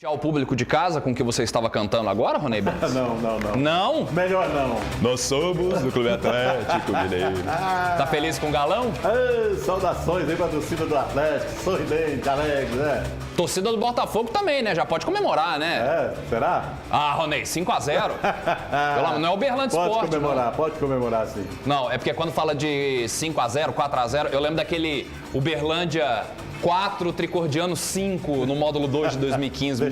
Ao público de casa com o que você estava cantando agora, Ronei Benz? Não. Não? Melhor não. Nós somos do Clube Atlético Mineiro. Tá feliz com o galão? Saudações aí pra torcida do Atlético, sorridente, alegre, né? Torcida do Botafogo também, né? Já pode comemorar, né? Será? Ah, Ronei, 5-0. Não é o Berlândia Sport. Pode comemorar sim. Não, é porque quando fala de 5-0, 4-0, eu lembro daquele Uberlândia 4, Tricordiano 5 no módulo 2 de 2015.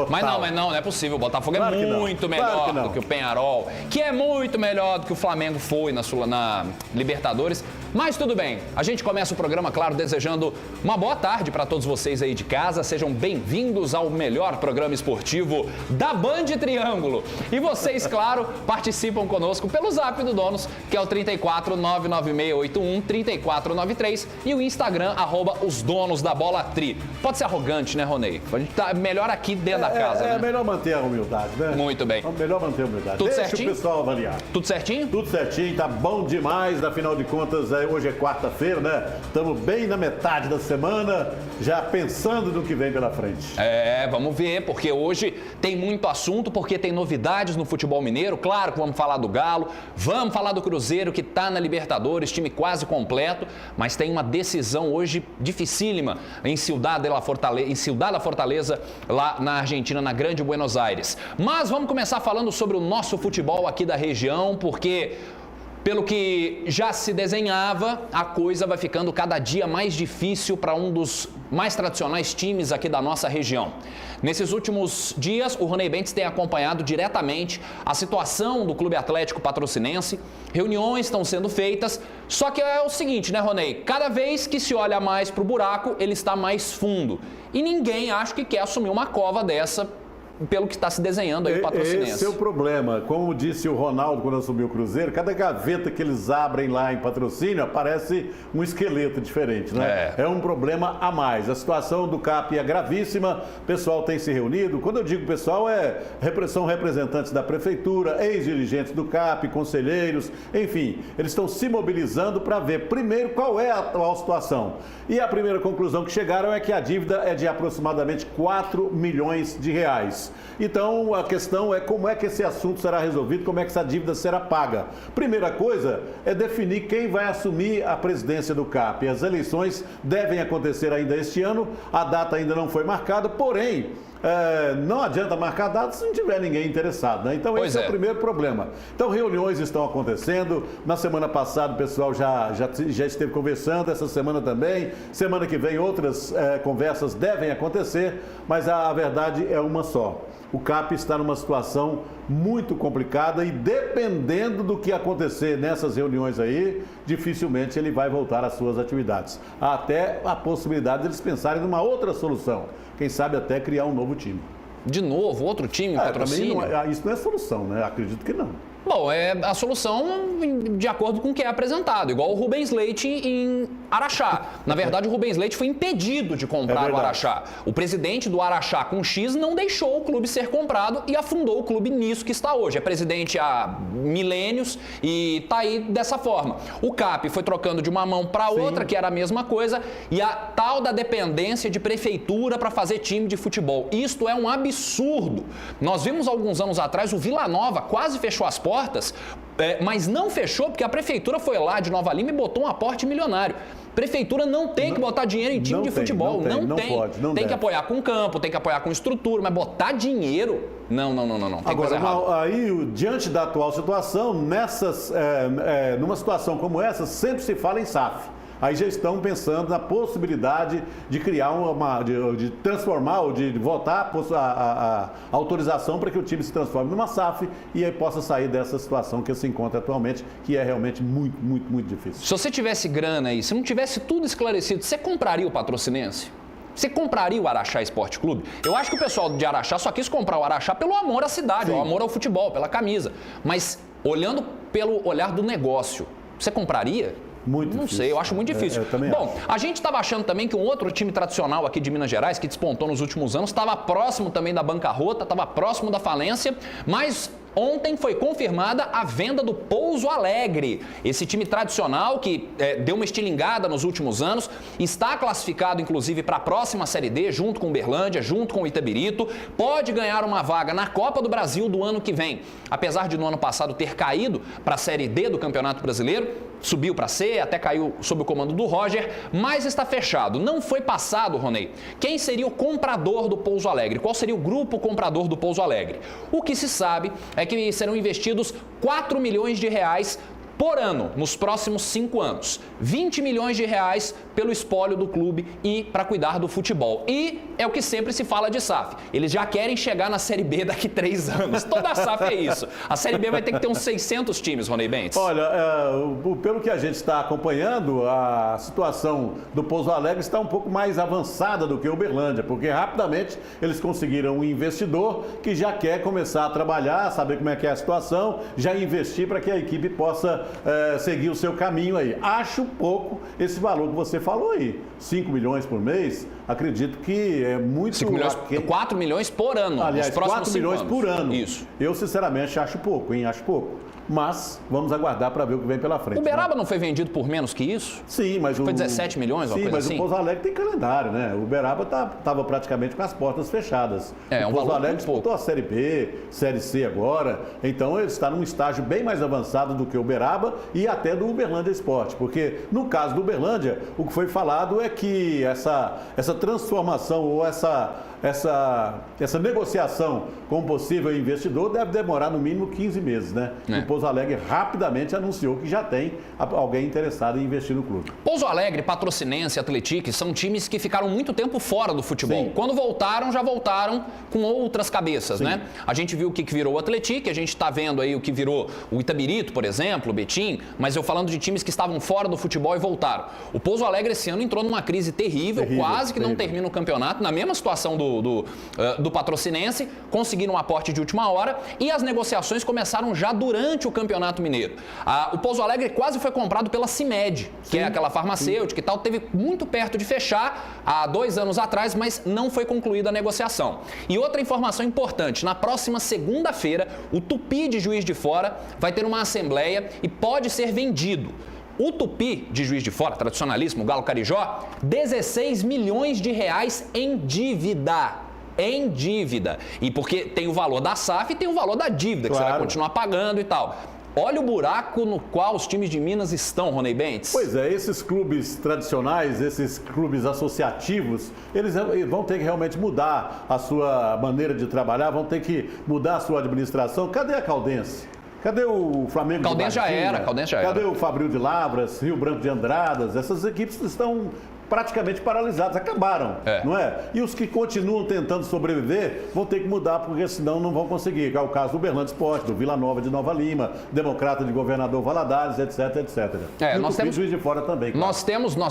Mas não é possível. O Botafogo claro é muito melhor do que o Peñarol, que é muito melhor do que o Flamengo foi na Libertadores. Mas tudo bem, a gente começa o programa, claro, desejando uma boa tarde para todos vocês aí de casa. Sejam bem-vindos ao melhor programa esportivo da Band Triângulo. E vocês, claro, participam conosco pelo Zap do Donos, que é o 34-99681-3493 e o Instagram, @osdonosdabolatri. Pode ser arrogante, né, Ronei? A gente tá melhor aqui dentro da casa, né? É melhor manter a humildade, né? Muito bem. É melhor manter a humildade. Tudo Deixa certinho? o pessoal avaliar. Tudo certinho? Tudo certinho, tá bom demais. Afinal de contas, hoje é quarta-feira, né? Estamos bem na metade da semana, já pensando no que vem pela frente. Vamos ver, porque hoje tem muito assunto, porque tem novidades no futebol mineiro. Claro que vamos falar do Galo, vamos falar do Cruzeiro, que está na Libertadores, time quase completo, mas tem uma decisão hoje dificílima em Ciudad da Fortaleza, lá na Argentina, na Grande Buenos Aires. Mas vamos começar falando sobre o nosso futebol aqui da região, porque pelo que já se desenhava, a coisa vai ficando cada dia mais difícil para um dos mais tradicionais times aqui da nossa região. Nesses últimos dias, o Ronei Benz tem acompanhado diretamente a situação do Clube Atlético Patrocinense. Reuniões estão sendo feitas, só que é o seguinte, né, Ronei? Cada vez que se olha mais para o buraco, ele está mais fundo. E ninguém, acho que quer assumir uma cova dessa, pelo que está se desenhando aí o Patrocinense. Esse é o problema. Como disse o Ronaldo quando assumiu o Cruzeiro, cada gaveta que eles abrem lá em patrocínio aparece um esqueleto diferente, né? É um problema a mais. A situação do CAP é gravíssima, o pessoal tem se reunido. Quando eu digo pessoal, são representantes da prefeitura, ex-dirigentes do CAP, conselheiros, enfim, eles estão se mobilizando para ver primeiro qual é a atual situação. E a primeira conclusão que chegaram é que a dívida é de aproximadamente 4 milhões de reais. Então, a questão é como é que esse assunto será resolvido, como é que essa dívida será paga. Primeira coisa é definir quem vai assumir a presidência do CAP. As eleições devem acontecer ainda este ano, a data ainda não foi marcada, porém, não adianta marcar data se não tiver ninguém interessado, né? Então, esse é o primeiro problema. Então, reuniões estão acontecendo. Na semana passada, o pessoal já esteve conversando, essa semana também. Semana que vem, outras conversas devem acontecer, mas a verdade é uma só. O CAP está numa situação muito complicada e, dependendo do que acontecer nessas reuniões aí, dificilmente ele vai voltar às suas atividades. Há até a possibilidade de eles pensarem numa outra solução. Quem sabe até criar um novo time. De novo, outro time, patrocínio? Isso não é solução, né? Acredito que não. Bom, é a solução de acordo com o que é apresentado, igual o Rubens Leite em Araxá. Na verdade, o Rubens Leite foi impedido de comprar o Araxá. O presidente do Araxá com X não deixou o clube ser comprado e afundou o clube nisso que está hoje. É presidente há milênios e está aí dessa forma. O CAP foi trocando de uma mão para outra, que era a mesma coisa, e a tal da dependência de prefeitura para fazer time de futebol. Isto é um absurdo. Nós vimos alguns anos atrás o Vila Nova quase fechou as portas, mas não fechou porque a prefeitura foi lá de Nova Lima e botou um aporte milionário. Prefeitura não tem que botar dinheiro em time de futebol. Não pode. Tem que apoiar com campo, tem que apoiar com estrutura, mas botar dinheiro, não. Tem coisa errada. Aí, diante da atual situação, numa situação como essa, sempre se fala em SAF. Aí já estão pensando na possibilidade de criar de transformar ou de votar a autorização para que o time se transforme numa SAF e aí possa sair dessa situação que se encontra atualmente, que é realmente muito, muito, muito difícil. Se você tivesse grana aí, se não tivesse tudo esclarecido, você compraria o Patrocinense? Você compraria o Araxá Esporte Clube? Eu acho que o pessoal de Araxá só quis comprar o Araxá pelo amor à cidade, o amor ao futebol, pela camisa. Mas olhando pelo olhar do negócio, você compraria? Muito Não difícil. sei, eu acho muito difícil. Bom, a gente estava achando também que um outro time tradicional aqui de Minas Gerais, que despontou nos últimos anos, estava próximo também da bancarrota, estava próximo da falência, mas Ontem foi confirmada a venda do Pouso Alegre. Esse time tradicional que deu uma estilingada nos últimos anos, está classificado inclusive para a próxima Série D, junto com o Uberlândia, junto com o Itabirito, pode ganhar uma vaga na Copa do Brasil do ano que vem. Apesar de no ano passado ter caído para a Série D do Campeonato Brasileiro, subiu para C, até caiu sob o comando do Roger, mas está fechado. Não foi passado, Ronei, quem seria o comprador do Pouso Alegre? Qual seria o grupo comprador do Pouso Alegre? O que se sabe é que serão investidos 4 milhões de reais por ano, nos próximos 5 anos. 20 milhões de reais pelo espólio do clube e para cuidar do futebol. E é o que sempre se fala de SAF. Eles já querem chegar na Série B daqui 3 anos. Toda a SAF é isso. A Série B vai ter que ter uns 600 times, Ronei Bentes. Olha, pelo que a gente está acompanhando, a situação do Pouso Alegre está um pouco mais avançada do que o Uberlândia, porque rapidamente eles conseguiram um investidor que já quer começar a trabalhar, saber como é que é a situação, já investir para que a equipe possa seguir o seu caminho aí. Acho pouco esse valor que você falou aí. 5 milhões por mês, acredito que é muito... 5 milhões, 4 milhões por ano. Aliás, nos próximos 4 milhões 5 por anos. ano. Isso. Eu, sinceramente, acho pouco, hein? Acho pouco. Mas vamos aguardar para ver o que vem pela frente. O Uberaba não foi vendido por menos que isso? Sim, mas foi 17 milhões, uma coisa assim? Sim, mas o Pouso Alegre tem calendário, né? O Uberaba estava praticamente com as portas fechadas. O Pouso Alegre disputou a Série B, Série C agora. Então ele está num estágio bem mais avançado do que o Uberaba e até do Uberlândia Esporte. Porque no caso do Uberlândia, o que foi falado é que essa transformação ou essa negociação com um possível investidor deve demorar no mínimo 15 meses, né? O Pouso Alegre rapidamente anunciou que já tem alguém interessado em investir no clube. Pouso Alegre, Patrocinense, Atlético são times que ficaram muito tempo fora do futebol. Sim. Quando voltaram, já voltaram com outras cabeças, sim, né? A gente viu o que virou o Atlético, a gente está vendo aí o que virou o Itabirito, por exemplo, o Betim, mas eu falando de times que estavam fora do futebol e voltaram. O Pouso Alegre esse ano entrou numa crise terrível, quase que não termina o campeonato, na mesma situação do Patrocinense, conseguiram um aporte de última hora e as negociações começaram já durante o Campeonato Mineiro. O Pouso Alegre quase foi comprado pela CIMED, que é aquela farmacêutica e tal, teve muito perto de fechar há 2 anos atrás, mas não foi concluída a negociação. E outra informação importante, na próxima segunda-feira, o Tupi de Juiz de Fora vai ter uma assembleia e pode ser vendido. O Tupi de Juiz de Fora, tradicionalíssimo, Galo Carijó, 16 milhões de reais em dívida. Em dívida. E porque tem o valor da SAF e tem o valor da dívida, que você vai continuar pagando e tal. Olha o buraco no qual os times de Minas estão, Ronei Bentes. Pois é, esses clubes tradicionais, esses clubes associativos, eles vão ter que realmente mudar a sua maneira de trabalhar, vão ter que mudar a sua administração. Cadê a Caldense? Cadê o Flamengo Caldense de Varginha? Caldense já era. Cadê o Fabril de Lavras, Rio Branco de Andradas? Essas equipes estão praticamente paralisadas, acabaram, não é? E os que continuam tentando sobreviver vão ter que mudar, porque senão não vão conseguir. É o caso do Uberlândia Esporte, do Vila Nova de Nova Lima, Democrata de Governador Valadares, etc, etc. E nós temos Juiz de Fora também. Claro. Nós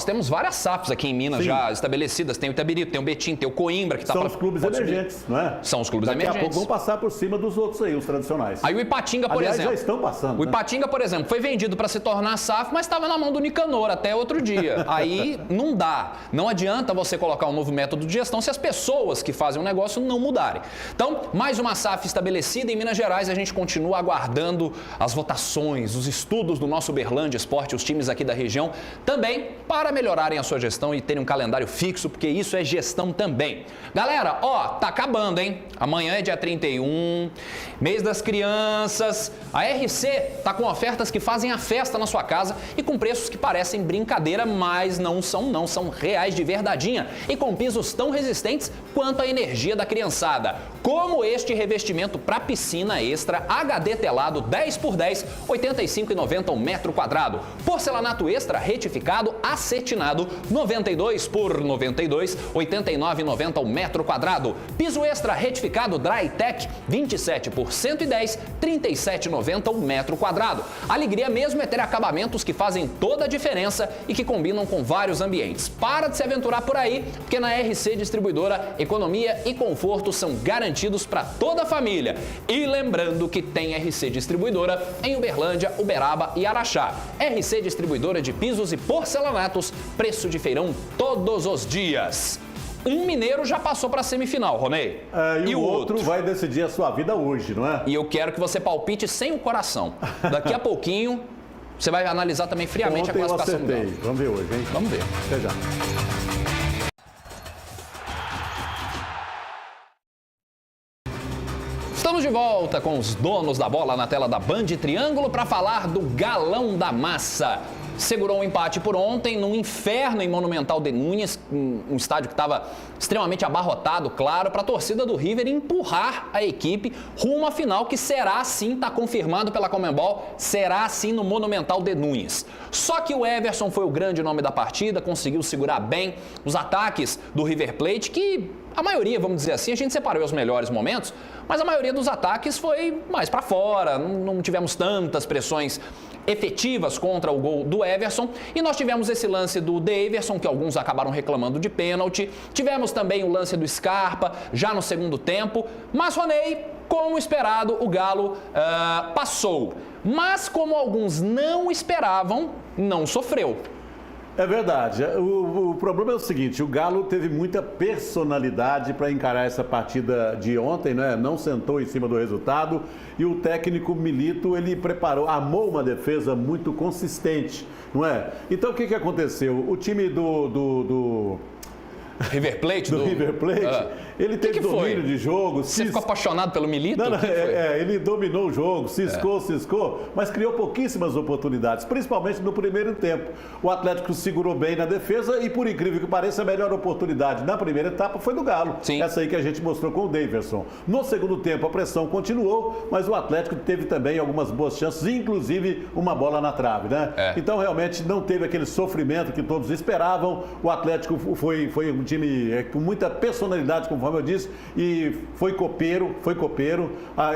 temos várias SAFs aqui em Minas já estabelecidas. Tem o Itabirito, tem o Betim, tem o Coimbra, que está São os clubes emergentes, não é? São os clubes emergentes. Daqui a pouco vão passar por cima dos outros aí, os tradicionais. Aí o Ipatinga, por exemplo. já estão passando. O Ipatinga, por exemplo, foi vendido para se tornar SAF, mas estava na mão do Nicanor até outro dia. Aí não dá. Não adianta você colocar um novo método de gestão se as pessoas que fazem o negócio não mudarem. Então, mais uma SAF estabelecida em Minas Gerais, a gente continua aguardando as votações, os estudos do nosso Uberlândia Esporte, os times aqui da região, também para melhorarem a sua gestão e terem um calendário fixo, porque isso é gestão também. Galera, tá acabando, hein? Amanhã é dia 31, mês das crianças. A RC tá com ofertas que fazem a festa na sua casa e com preços que parecem brincadeira, mas não são reais de verdadeinha e com pisos tão resistentes quanto a energia da criançada. Como este revestimento para piscina extra HD telado 10x10, R$ 85,90 um metro quadrado. Porcelanato extra retificado acetinado 92 por 92, R$ 89,90 um metro quadrado. Piso extra retificado Drytech 27 por 110, R$ 37,90 um metro quadrado. A alegria mesmo é ter acabamentos que fazem toda a diferença e que combinam com vários ambientes. Para de se aventurar por aí, porque na RC Distribuidora, economia e conforto são garantidos para toda a família. E lembrando que tem RC Distribuidora em Uberlândia, Uberaba e Araxá. RC Distribuidora de pisos e porcelanatos, preço de feirão todos os dias. Um mineiro já passou para a semifinal, Ronei. E o outro vai decidir a sua vida hoje, não é? E eu quero que você palpite sem o coração. Daqui a pouquinho, você vai analisar também friamente ontem a classificação do Galo. Vamos ver hoje, hein? Vamos ver. Até já. Estamos de volta com os donos da bola na tela da Band Triângulo para falar do Galão da Massa. Segurou um empate por ontem num inferno em Monumental de Núñez, um estádio que estava extremamente abarrotado, claro, para a torcida do River empurrar a equipe rumo à final, que será sim, está confirmado pela Conmebol, será sim no Monumental de Núñez. Só que o Everson foi o grande nome da partida, conseguiu segurar bem os ataques do River Plate, que a maioria, vamos dizer assim, a gente separou os melhores momentos, mas a maioria dos ataques foi mais para fora, não tivemos tantas pressões efetivas contra o gol do Everson, e nós tivemos esse lance do Daverson, que alguns acabaram reclamando de pênalti, tivemos também o lance do Scarpa, já no segundo tempo, mas Ronei, como esperado, o Galo passou, mas como alguns não esperavam, não sofreu. É verdade. O problema é o seguinte, o Galo teve muita personalidade para encarar essa partida de ontem, né? Não sentou em cima do resultado, e o técnico Milito, ele armou uma defesa muito consistente, não é? Então o que aconteceu? O time do River Plate? Do River Plate, ele teve domínio de jogo. Você ficou apaixonado pelo Milito? Não, ele dominou o jogo, ciscou, mas criou pouquíssimas oportunidades, principalmente no primeiro tempo. O Atlético segurou bem na defesa e, por incrível que pareça, a melhor oportunidade na primeira etapa foi do Galo. Sim. Essa aí que a gente mostrou com o Daverson. No segundo tempo, a pressão continuou, mas o Atlético teve também algumas boas chances, inclusive uma bola na trave, né? Então, realmente, não teve aquele sofrimento que todos esperavam. O Atlético foi um time com muita personalidade, conforme eu disse, e foi copeiro,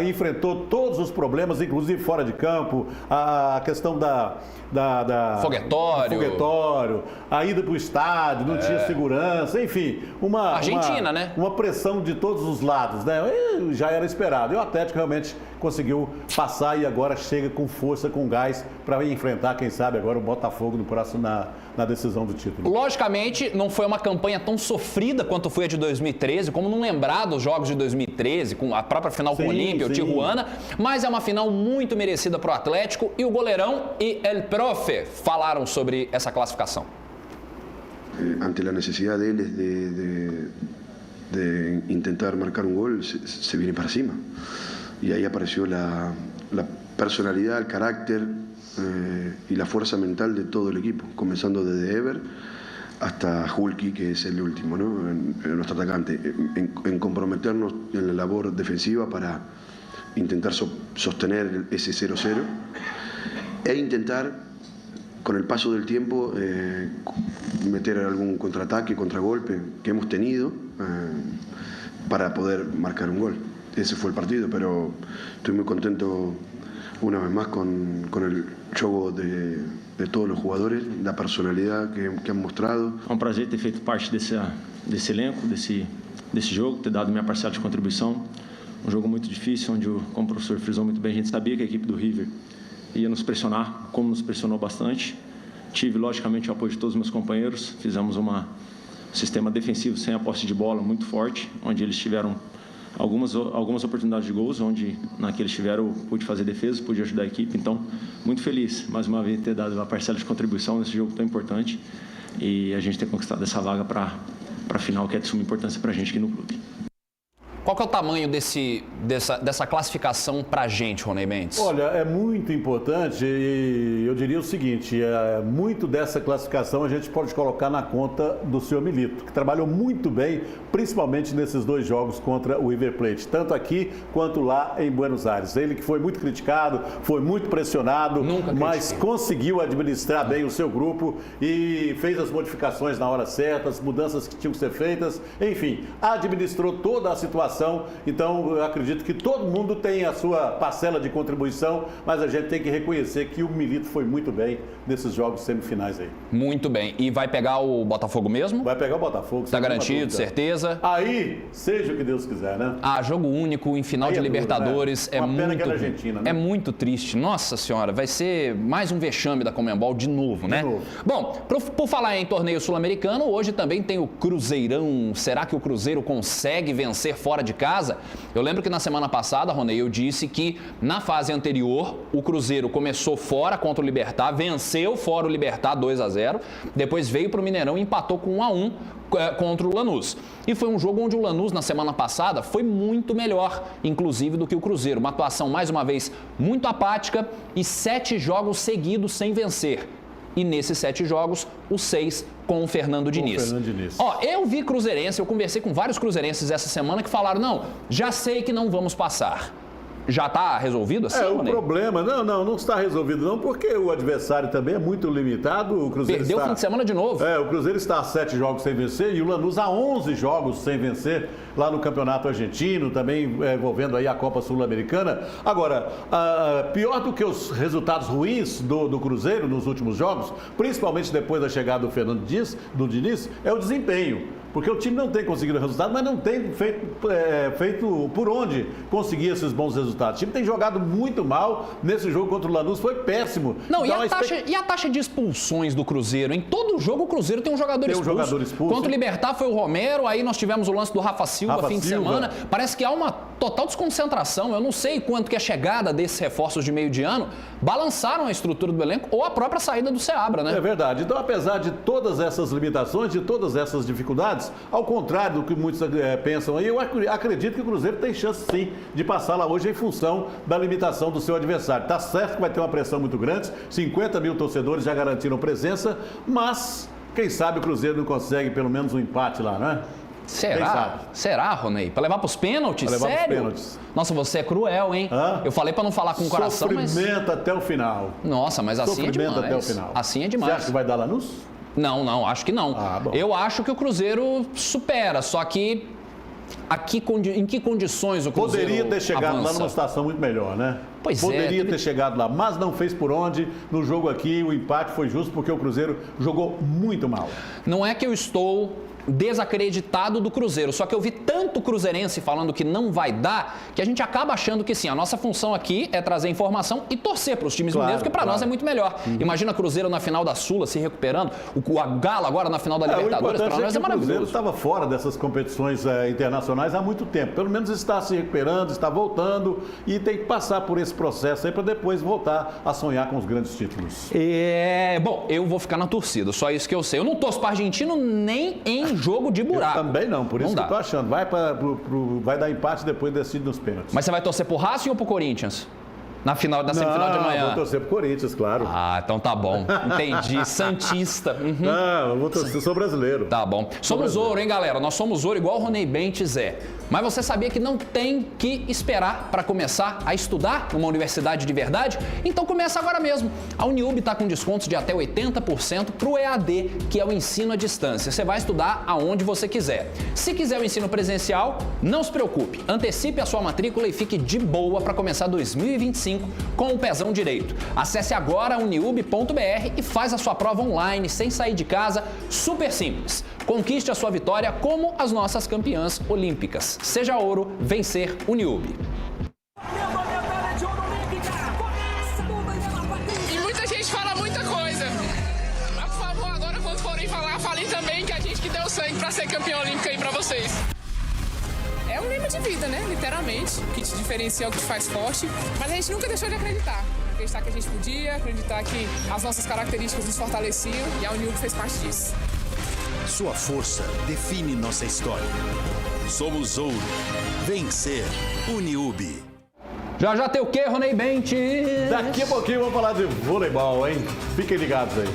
enfrentou todos os problemas, inclusive fora de campo, a questão da foguetório, a ida para o estádio, não tinha segurança, enfim, Argentina, né? Uma pressão de todos os lados, né? E já era esperado. E o Atlético realmente conseguiu passar e agora chega com força, com gás, para enfrentar, quem sabe, agora o Botafogo no próximo na decisão do título. Logicamente, não foi uma campanha tão sofrida quanto foi a de 2013, como não lembrar dos jogos de 2013, com a própria final com o Olímpia, o Tijuana, mas é uma final muito merecida para o Atlético, e o goleirão e El Profe falaram sobre essa classificação. Ante la necesidad de él de intentar marcar un gol, se viene para cima. Y ahí apareció la personalidad, el carácter y la fuerza mental de todo el equipo, comenzando desde Ever hasta Hulki, que es el último, ¿no? Nuestro atacante, en comprometernos en la labor defensiva para intentar sostener ese 0-0 e intentar, con el paso del tiempo, meter algún contraataque, contragolpe que hemos tenido para poder marcar un gol. Ese fue el partido, pero estoy muy contento una vez más con el juego de todos os jogadores, da personalidade que han mostrado. É um prazer ter feito parte desse elenco, desse jogo, ter dado minha parcela de contribuição. Um jogo muito difícil, onde, como o professor frisou muito bem, a gente sabia que a equipe do River ia nos pressionar, como nos pressionou bastante. Tive, logicamente, o apoio de todos os meus companheiros. Fizemos um sistema defensivo sem a posse de bola muito forte, onde eles tiveram algumas oportunidades de gols, onde naqueles tiveram, pude fazer defesa, pude ajudar a equipe. Então, muito feliz, mais uma vez, ter dado uma parcela de contribuição nesse jogo tão importante e a gente ter conquistado essa vaga para a final, que é de suma importância para a gente aqui no clube. Qual que é o tamanho dessa classificação para a gente, Ronei Mendes? Olha, é muito importante e eu diria o seguinte, muito dessa classificação a gente pode colocar na conta do senhor Milito, que trabalhou muito bem, principalmente nesses dois jogos contra o River Plate, tanto aqui quanto lá em Buenos Aires. Ele que foi muito criticado, foi muito pressionado, mas conseguiu administrar bem o seu grupo e fez as modificações na hora certa, as mudanças que tinham que ser feitas, enfim, administrou toda a situação situação. Então, eu acredito que todo mundo tem a sua parcela de contribuição, mas a gente tem que reconhecer que o Milito foi muito bem nesses jogos semifinais aí. Muito bem. E vai pegar o Botafogo mesmo? Vai pegar o Botafogo. Tá garantido, certeza? Aí, seja o que Deus quiser, né? Ah, jogo único em final de Libertadores duro, né? Uma pena que é na Argentina, né? É muito triste. Nossa Senhora, vai ser mais um vexame da Conmebol de novo, né? De novo. Bom, por falar em torneio sul-americano, hoje também tem o Cruzeirão. Será que o Cruzeiro consegue vencer fora de casa? Eu lembro que na semana passada, Ronei, eu disse que na fase anterior o Cruzeiro começou fora contra o Libertad, venceu fora o Libertad 2-0, depois veio para o Mineirão e empatou com 1-1 contra o Lanús. E foi um jogo onde o Lanús, na semana passada, foi muito melhor, inclusive, do que o Cruzeiro. Uma atuação, mais uma vez, muito apática e 7 jogos seguidos sem vencer. E nesses 7 jogos, os 6 com o Fernando Diniz. Ó, eu vi cruzeirense, eu conversei com vários cruzeirenses essa semana que falaram, não, já sei que não vamos passar. Já está resolvido assim? O problema, não está resolvido não, porque o adversário também é muito limitado. O Cruzeiro perdeu o fim de semana de novo. O Cruzeiro está a 7 jogos sem vencer e o Lanús a 11 jogos sem vencer lá no Campeonato Argentino, também envolvendo aí a Copa Sul-Americana. Agora, pior do que os resultados ruins do Cruzeiro nos últimos jogos, principalmente depois da chegada do Fernando Diniz, é o desempenho. Porque o time não tem conseguido resultado, mas não tem feito por onde conseguir esses bons resultados. O time tem jogado muito mal nesse jogo contra o Lanús, foi péssimo. Não, então, e a taxa de expulsões do Cruzeiro? Em todo jogo o Cruzeiro tem um jogador expulso. Contra o Libertad foi o Romero, aí nós tivemos o lance do Rafa Silva fim de semana. Parece que há uma total desconcentração. Eu não sei quanto que a chegada desses reforços de meio de ano balançaram a estrutura do elenco ou a própria saída do Seabra, né? É verdade. Então, apesar de todas essas limitações, de todas essas dificuldades, ao contrário do que muitos pensam aí, eu acredito que o Cruzeiro tem chance sim de passar lá hoje em função da limitação do seu adversário. Tá certo que vai ter uma pressão muito grande, 50 mil torcedores já garantiram presença, mas quem sabe o Cruzeiro não consegue pelo menos um empate lá, não é? Será, Ronei? Para levar para os pênaltis? Sério? Nossa, você é cruel, hein? Eu falei para não falar com o coração, Sofrimento até o final. Nossa, mas assim é demais. Sofrimento até o final. Assim é demais. Você acha que vai dar Lanús? Não, acho que não. Eu acho que o Cruzeiro supera, só que em que condições o Cruzeiro poderia ter chegado avança? Lá numa situação muito melhor, né? Poderia ter chegado lá, mas não fez por onde. No jogo aqui, o empate foi justo porque o Cruzeiro jogou muito mal. Não é que eu estou desacreditado do Cruzeiro, só que eu vi tanto cruzeirense falando que não vai dar, que a gente acaba achando que sim, a nossa função aqui é trazer informação e torcer para os times mineiros, que para nós é muito melhor. Imagina Cruzeiro na final da Sula se recuperando, o Galo agora na final da Libertadores, para nós é maravilhoso. O Cruzeiro estava fora dessas competições internacionais há muito tempo, pelo menos está se recuperando, está voltando e tem que passar por esse processo aí para depois voltar a sonhar com os grandes títulos. Bom, eu vou ficar na torcida, só isso que eu sei. Eu não torço para argentino nem em jogo de buraco. Eu também não, por isso que eu tô achando. Vai dar empate depois decide nos pênaltis. Mas você vai torcer pro Racing ou pro Corinthians? Na semifinal de amanhã. Vou torcer pro Corinthians, claro. Ah, então tá bom. Entendi. Santista. Não, eu vou torcer, sou brasileiro. Tá bom. Somos ouro, hein, galera? Nós somos ouro igual o Ronei Bentes é. Mas você sabia que não tem que esperar para começar a estudar numa universidade de verdade? Então começa agora mesmo. A Uniub está com descontos de até 80% para o EAD, que é o ensino à distância. Você vai estudar aonde você quiser. Se quiser o ensino presencial, não se preocupe. Antecipe a sua matrícula e fique de boa para começar 2025 com o pezão direito. Acesse agora uniub.br e faz a sua prova online, sem sair de casa, super simples. Conquiste a sua vitória como as nossas campeãs olímpicas. Seja ouro, vencer Uniub. E muita gente fala muita coisa. Mas, por favor, agora quando forem falar, falem também que a gente que deu sangue para ser campeão olímpico aí para vocês. É um lema de vida, né? Literalmente, o que te diferencia é o que te faz forte. Mas a gente nunca deixou de acreditar. Acreditar que a gente podia, acreditar que as nossas características nos fortaleciam e a Uniub fez parte disso. Sua força define nossa história. Somos ouro. Vencer. Uniub. Já tem o quê, Ronei Bentes? Daqui a pouquinho vamos falar de voleibol, hein? Fiquem ligados aí.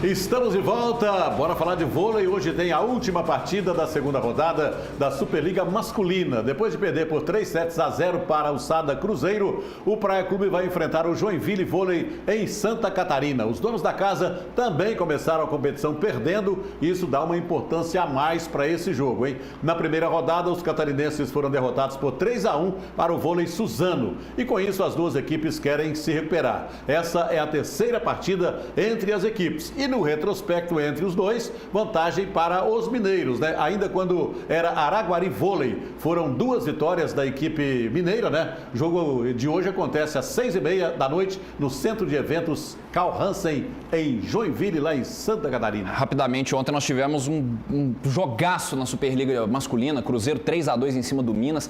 Estamos de volta, bora falar de vôlei. Hoje tem a última partida da segunda rodada da Superliga Masculina. Depois de perder por 3-0 para o Sada Cruzeiro, o Praia Clube vai enfrentar o Joinville Vôlei em Santa Catarina. Os donos da casa também começaram a competição perdendo e isso dá uma importância a mais para esse jogo, hein? Na primeira rodada, os catarinenses foram derrotados por 3-1 para o Vôlei Suzano. E com isso, as duas equipes querem se recuperar. Essa é a terceira partida entre as equipes. E no retrospecto entre os dois, vantagem para os mineiros, né? Ainda quando era Araguari Vôlei, foram 2 vitórias da equipe mineira, né? O jogo de hoje acontece às 6h30 da noite no Centro de Eventos Carl Hansen, em Joinville, lá em Santa Catarina. Rapidamente, ontem nós tivemos um jogaço na Superliga Masculina, Cruzeiro 3-2 em cima do Minas.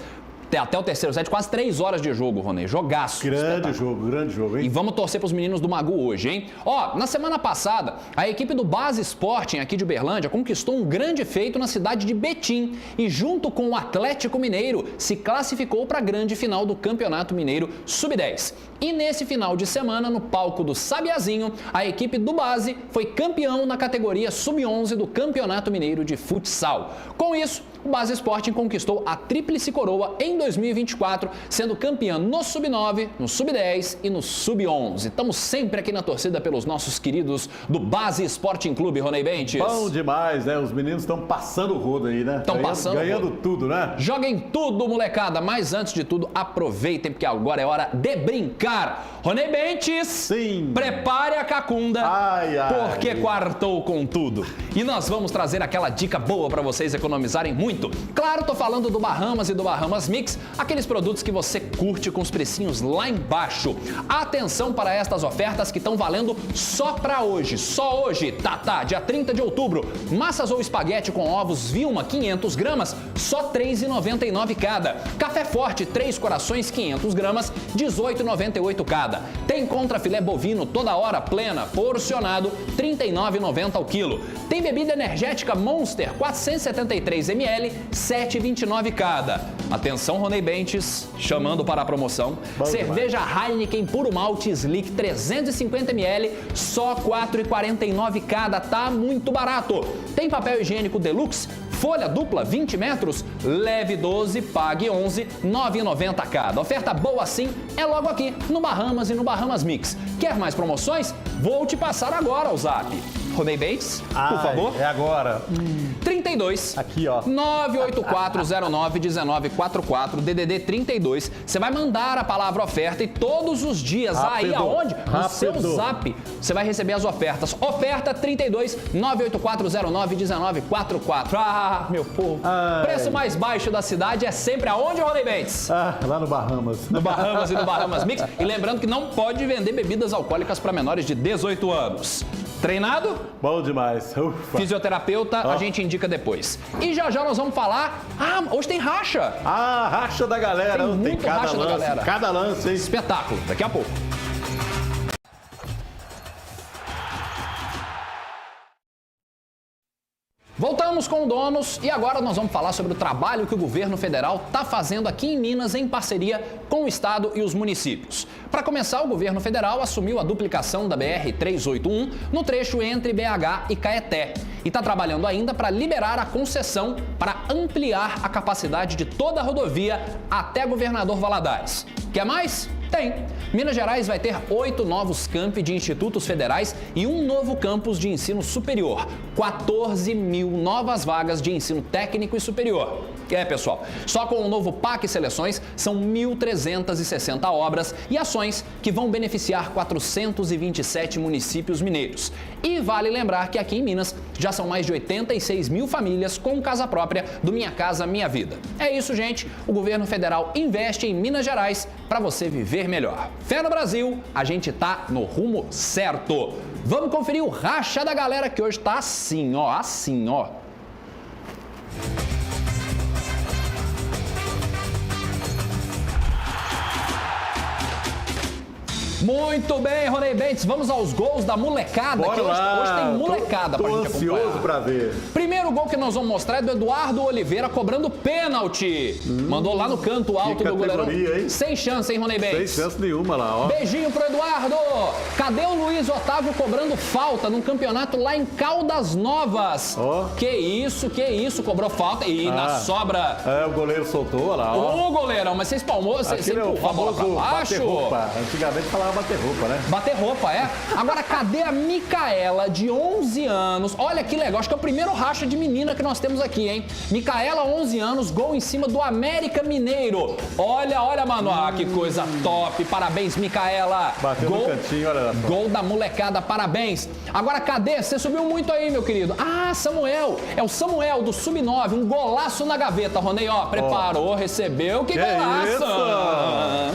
Até o terceiro set, quase 3 horas de jogo, Ronei. Jogaço. Grande jogo, hein? E vamos torcer para os meninos do Magu hoje, hein? Ó, na semana passada, a equipe do Base Sporting aqui de Uberlândia conquistou um grande feito na cidade de Betim e, junto com o Atlético Mineiro, se classificou para a grande final do Campeonato Mineiro Sub-10. E nesse final de semana, no palco do Sabiazinho, a equipe do Base foi campeão na categoria Sub-11 do Campeonato Mineiro de Futsal. Com isso, o Base Sporting conquistou a tríplice coroa em 2024, sendo campeã no Sub-9, no Sub-10 e no Sub-11. Estamos sempre aqui na torcida pelos nossos queridos do Base Sporting Clube, Ronei Bentes. Bom demais, né? Os meninos estão passando o rodo aí, né? Estão passando ganhando tudo, né? Joguem tudo, molecada. Mas antes de tudo, aproveitem, porque agora é hora de brincar. Ronei Bentes, sim, prepare a cacunda, porque quartou com tudo. E nós vamos trazer aquela dica boa para vocês economizarem muito. Claro, tô falando do Bahamas e do Bahamas Mix, aqueles produtos que você curte com os precinhos lá embaixo. Atenção para estas ofertas que estão valendo só para hoje. Só hoje, dia 30 de outubro. Massas ou espaguete com ovos Vilma, 500 gramas, só R$ 3,99 cada. Café Forte, 3 corações, 500 gramas, R$ 18,98 cada. Tem contrafilé bovino toda hora plena, porcionado, R$ 39,90 ao quilo. Tem bebida energética Monster, 473 ml, R$ 7,29 cada. Atenção, Ronei Bentes, chamando para a promoção. Cerveja Heineken Puro Malte Slick 350 ml, só R$ 4,49 cada. Tá muito barato. Tem papel higiênico Deluxe, folha dupla 20 metros, leve 12, pague 11, R$ 9,90 cada. Oferta boa assim é logo aqui no Bahamas e no Bahamas Mix. Quer mais promoções? Vou te passar agora o zap. Ronei Bates, por favor. É agora. 32. Aqui, ó. 984091944, DDD 32. Você vai mandar a palavra oferta e todos os dias aí aonde? No seu zap. Você vai receber as ofertas. Oferta 32 984091944. Ah, meu povo. Preço mais baixo da cidade é sempre aonde, Ronei Bates? Lá no Bahamas. No Bahamas e no Bahamas Mix. E lembrando que não pode vender bebidas alcoólicas para menores de 18 anos. Treinado? Bom demais. Ufa. Fisioterapeuta, a gente indica depois. E já nós vamos falar... hoje tem racha. Racha da galera. Tem muito cada racha lance, da galera. Cada lance, hein? Espetáculo. Daqui a pouco. Voltamos com o Donos e agora nós vamos falar sobre o trabalho que o governo federal está fazendo aqui em Minas em parceria com o estado e os municípios. Para começar, o governo federal assumiu a duplicação da BR-381 no trecho entre BH e Caeté e está trabalhando ainda para liberar a concessão para ampliar a capacidade de toda a rodovia até Governador Valadares. Quer mais? Tem. Minas Gerais vai ter 8 novos campi de institutos federais e um novo campus de ensino superior. 14 mil novas vagas de ensino técnico e superior. Pessoal, só com o novo PAC Seleções são 1.360 obras e ações que vão beneficiar 427 municípios mineiros. E vale lembrar que aqui em Minas já são mais de 86 mil famílias com casa própria do Minha Casa Minha Vida. É isso, gente. O governo federal investe em Minas Gerais para você viver melhor. Fé no Brasil, a gente tá no rumo certo. Vamos conferir o racha da galera que hoje tá assim, ó. Muito bem, Ronei Bentes, vamos aos gols da molecada. Bora Que hoje tem molecada pra gente acompanhar. Tô ansioso pra ver. Primeiro gol que nós vamos mostrar é do Eduardo Oliveira cobrando pênalti. Mandou lá no canto alto do goleirão. Hein? Sem chance, hein, Ronei Bentes? Sem chance nenhuma lá, ó. Beijinho pro Eduardo. Cadê o Luiz Otávio cobrando falta num campeonato lá em Caldas Novas? Ó. Que isso, cobrou falta. E na sobra... É, o goleiro soltou, olha lá, ó. Ô, goleirão, mas você espalmou, você empurrou a bola pra baixo. Bater roupa. Antigamente falava bater roupa, né? Bater roupa, é. Agora, cadê a Micaela, de 11 anos? Olha que legal, acho que é o primeiro racha de menina que nós temos aqui, hein? Micaela, 11 anos, gol em cima do América Mineiro. Olha, mano, que coisa top. Parabéns, Micaela. Bateu no cantinho, olha só. Gol da molecada, parabéns. Agora, cadê? Você subiu muito aí, meu querido. Ah, Samuel. É o Samuel, do Sub-9, um golaço na gaveta, Ronei, ó. Preparou, recebeu, que golaço.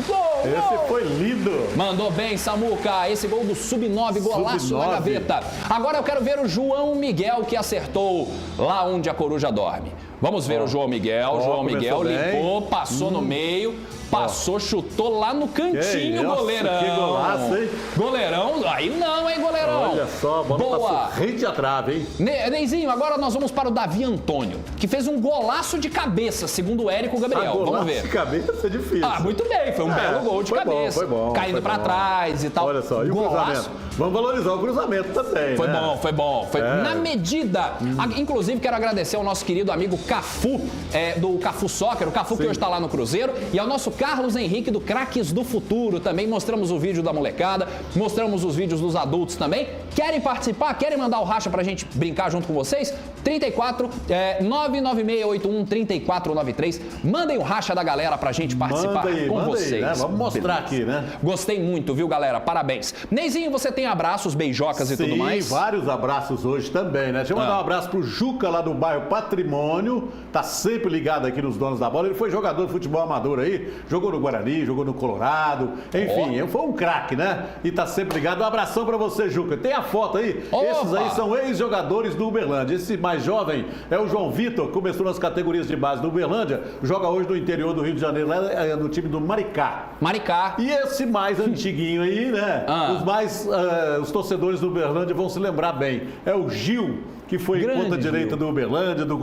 Gol. Esse foi lindo. Mandou bem, Samuca. Esse gol do Sub-9, golaço na gaveta. Agora eu quero ver o João Miguel, que acertou lá onde a coruja dorme. Vamos ver o João Miguel. João Miguel limpou, passou no meio, passou, chutou lá no cantinho, goleirão. Que golaço, hein? Goleirão, aí não, hein, goleirão? Olha só, a bola boa. Passou rente a trave, hein? Neizinho, agora nós vamos para o Davi Antônio, que fez um golaço de cabeça, segundo o Érico Gabriel. Vamos ver. De cabeça é difícil. Ah, muito bem, foi um belo gol de cabeça. Foi bom. Caindo pra trás e tal. Olha só, e o cruzamento? Vamos valorizar o cruzamento também, Foi né? bom, foi bom. Foi na medida. Inclusive, quero agradecer ao nosso querido amigo Cafu, do Cafu Soccer, o Cafu que hoje está lá no Cruzeiro, e ao nosso Carlos Henrique do Craques do Futuro. Também mostramos o vídeo da molecada, mostramos os vídeos dos adultos também. Querem participar? Querem mandar o racha pra gente brincar junto com vocês? 996813493. Mandem o racha da galera pra gente participar com vocês. Né? Vamos mostrar aqui, né? Gostei muito, viu, galera? Parabéns. Neizinho, você tem abraços, beijocas e tudo mais? Sim, vários abraços hoje também, né? Deixa eu mandar um abraço pro Juca, lá do bairro Patrimônio. Tá sempre ligado aqui nos Donos da Bola. Ele foi jogador de futebol amador aí, jogou no Guarani, jogou no Colorado. Enfim, foi um craque, né? E tá sempre ligado. Um abração pra você, Juca. Tem a foto aí? Esses aí são ex-jogadores do Uberlândia. Esse mais jovem é o João Vitor, que começou nas categorias de base do Uberlândia, joga hoje no interior do Rio de Janeiro, lá no time do Maricá. E esse mais antiguinho aí, né? Os torcedores do Uberlândia vão se lembrar bem. É o Gil, que foi ponta direita do Uberlândia, do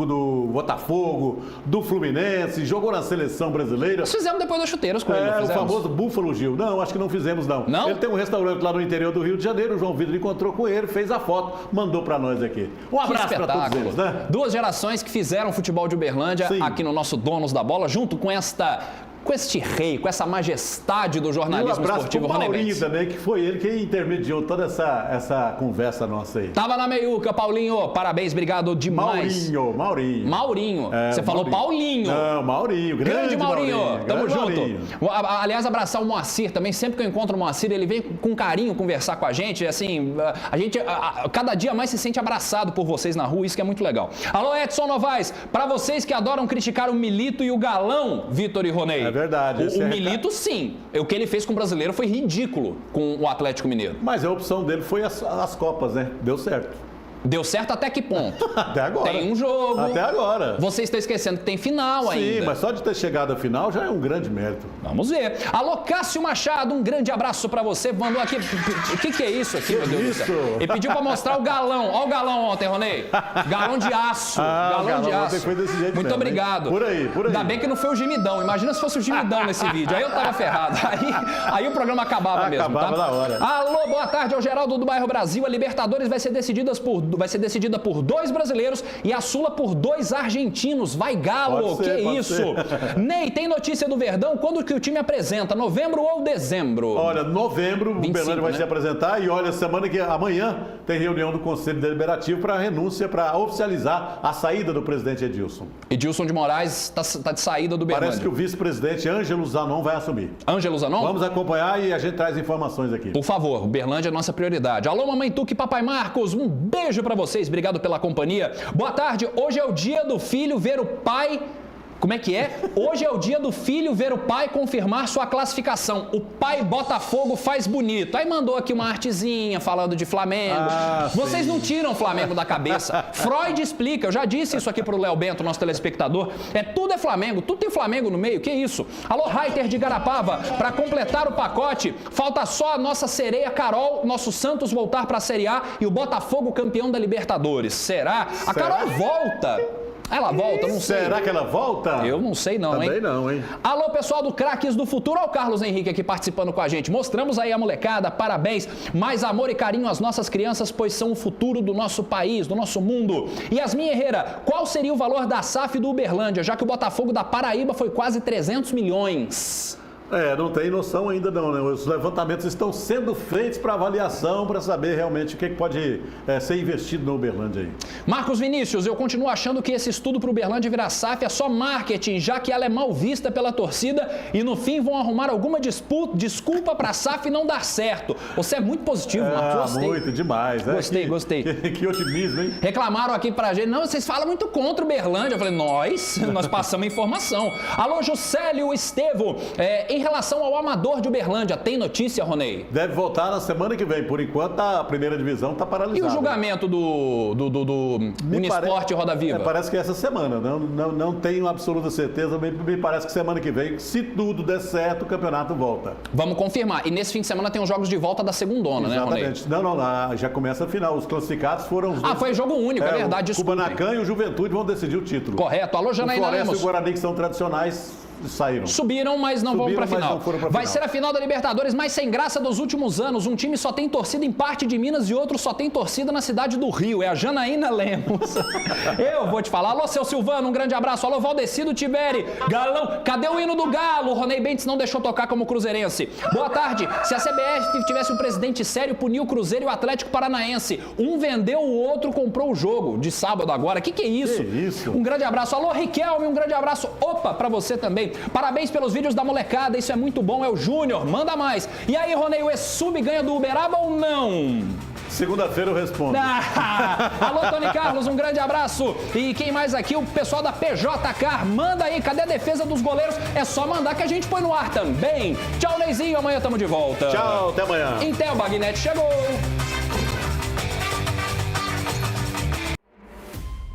Botafogo, do Fluminense, jogou na seleção brasileira. Nós fizemos depois das chuteiras com ele, o famoso Búfalo Gil. Não, acho que não fizemos, não. Ele tem um restaurante lá no interior do Rio de Janeiro, o João Vitor encontrou com ele, fez a foto, mandou pra nós aqui. Um abraço pra todos eles, né? Duas gerações que fizeram futebol de Uberlândia aqui no nosso Donos da Bola, junto com este rei, com essa majestade do jornalismo esportivo, Ronei Bentes. Também, que foi ele que intermediou toda essa conversa nossa aí. Tava na meiuca, Paulinho. Parabéns, obrigado demais. Maurinho. Você falou Paulinho. Não, Maurinho. Grande Maurinho. Tamo junto. Maurinho. Aliás, abraçar o Moacir também. Sempre que eu encontro o Moacir, ele vem com carinho conversar com a gente. Assim, a gente cada dia mais se sente abraçado por vocês na rua. Isso que é muito legal. Alô, Edson Novaes. Pra vocês que adoram criticar o Milito e o Galão, Vitor e Ronei. É verdade. O Milito, sim. O que ele fez com o brasileiro foi ridículo com o Atlético Mineiro. Mas a opção dele foi as Copas, né? Deu certo. Deu certo até que ponto? Até agora. Tem um jogo. Até agora. Você está esquecendo que tem final ainda. Sim, mas só de ter chegado à final já é um grande mérito. Vamos ver. Alô, Cássio Machado, um grande abraço pra você. Mandou aqui. O que é isso aqui, meu Deus do céu? Ele pediu pra mostrar o galão. Olha o galão ontem, Ronei. Galão de aço. Galão de aço. Foi desse jeito muito mesmo, obrigado. Por aí. Ainda bem que não foi o gemidão. Imagina se fosse o gemidão nesse vídeo. Aí eu tava ferrado. Aí o programa acabava mesmo. Acabava na hora. Alô, boa tarde ao Geraldo do Bairro Brasil. A Libertadores vai ser decidida por 2 brasileiros e a Sula por 2 argentinos. Vai Galo, que isso? Ney, tem notícia do Verdão? Quando que o time apresenta? Novembro ou dezembro? Olha, novembro o Uberlândia vai se apresentar e olha, amanhã tem reunião do Conselho Deliberativo para renúncia, para oficializar a saída do presidente Edilson. Edilson de Moraes está de saída do Uberlândia. Parece que o vice-presidente Ângelo Zanon vai assumir. Ângelo Zanon? Vamos acompanhar e a gente traz informações aqui. Por favor, Uberlândia é nossa prioridade. Alô, Mamãe Tuque e Papai Marcos, um beijo para vocês. Obrigado pela companhia. Boa tarde. Hoje é o dia do filho ver o pai Como é que é? Hoje é o dia do filho ver o pai confirmar sua classificação. O pai Botafogo faz bonito. Aí mandou aqui uma artezinha falando de Flamengo. Vocês não tiram o Flamengo da cabeça. Freud explica, eu já disse isso aqui pro Léo Bento, nosso telespectador. Tudo é Flamengo, tudo tem Flamengo no meio, que isso? Alô, Reiter de Garapava, para completar o pacote, falta só a nossa sereia Carol, nosso Santos voltar para a Série A e o Botafogo campeão da Libertadores. Será? A Carol volta. Ela volta, não sei. Será que ela volta? Eu não sei não, hein? Também não, hein? Alô, pessoal do Craques do Futuro. Olha o Carlos Henrique aqui participando com a gente. Mostramos aí a molecada, parabéns. Mais amor e carinho às nossas crianças, pois são o futuro do nosso país, do nosso mundo. Yasmin Herrera, qual seria o valor da SAF do Uberlândia, já que o Botafogo da Paraíba foi quase 300 milhões? Não tem noção ainda não, né? Os levantamentos estão sendo feitos para avaliação, para saber realmente o que pode ser investido no Uberlândia aí. Marcos Vinícius, eu continuo achando que esse estudo para o Uberlândia virar SAF é só marketing, já que ela é mal vista pela torcida e no fim vão arrumar alguma desculpa para a SAF não dar certo. Você é muito positivo, Marcos. Gostei. Muito, demais. Gostei. Que otimismo, hein? Reclamaram aqui pra gente, não, vocês falam muito contra o Uberlândia. Eu falei, nós passamos informação. Alô, Juscelio Estevo, em relação ao amador de Uberlândia, tem notícia, Ronei? Deve voltar na semana que vem. Por enquanto, a primeira divisão está paralisada. E o julgamento do Unisport e Roda Viva? Parece que é essa semana. Não tenho absoluta certeza. Me parece que semana que vem, se tudo der certo, o campeonato volta. Vamos confirmar. E nesse fim de semana tem os jogos de volta da segundona, né, Ronei? Exatamente. Não, já começa a final. Os classificados foram os dois. Foi jogo único, é verdade. O Kubanacan e o Juventude vão decidir o título. Correto. Alô, Janaína Lemos. O Floresta e o Guarani, que são tradicionais, saíram. Subiram, mas não vão pra final. Vai ser a final da Libertadores mais sem graça dos últimos anos. Um time só tem torcida em parte de Minas e outro só tem torcida na cidade do Rio. É a Janaína Lemos. Eu vou te falar. Alô, seu Silvano, um grande abraço. Alô, Valdecido Tiberi. Galão, cadê o hino do Galo? O Ronei Bentes não deixou tocar como cruzeirense. Boa tarde. Se a CBF tivesse um presidente sério, puniu o Cruzeiro e o Atlético Paranaense. Um vendeu, o outro comprou o jogo de sábado agora. Que é isso? Que isso? Um grande abraço. Alô, Riquelme, um grande abraço. Opa, pra você também. Parabéns pelos vídeos da molecada, isso é muito bom, é o Júnior, manda mais. E aí, Ronei, o E-Sub ganha do Uberaba ou não? Segunda-feira eu respondo. Alô, Tony Carlos, um grande abraço. E quem mais aqui? O pessoal da PJ Car, manda aí, cadê a defesa dos goleiros? É só mandar que a gente põe no ar também. Tchau, Neizinho, amanhã tamo de volta. Tchau, até amanhã. Intel Bagnet chegou.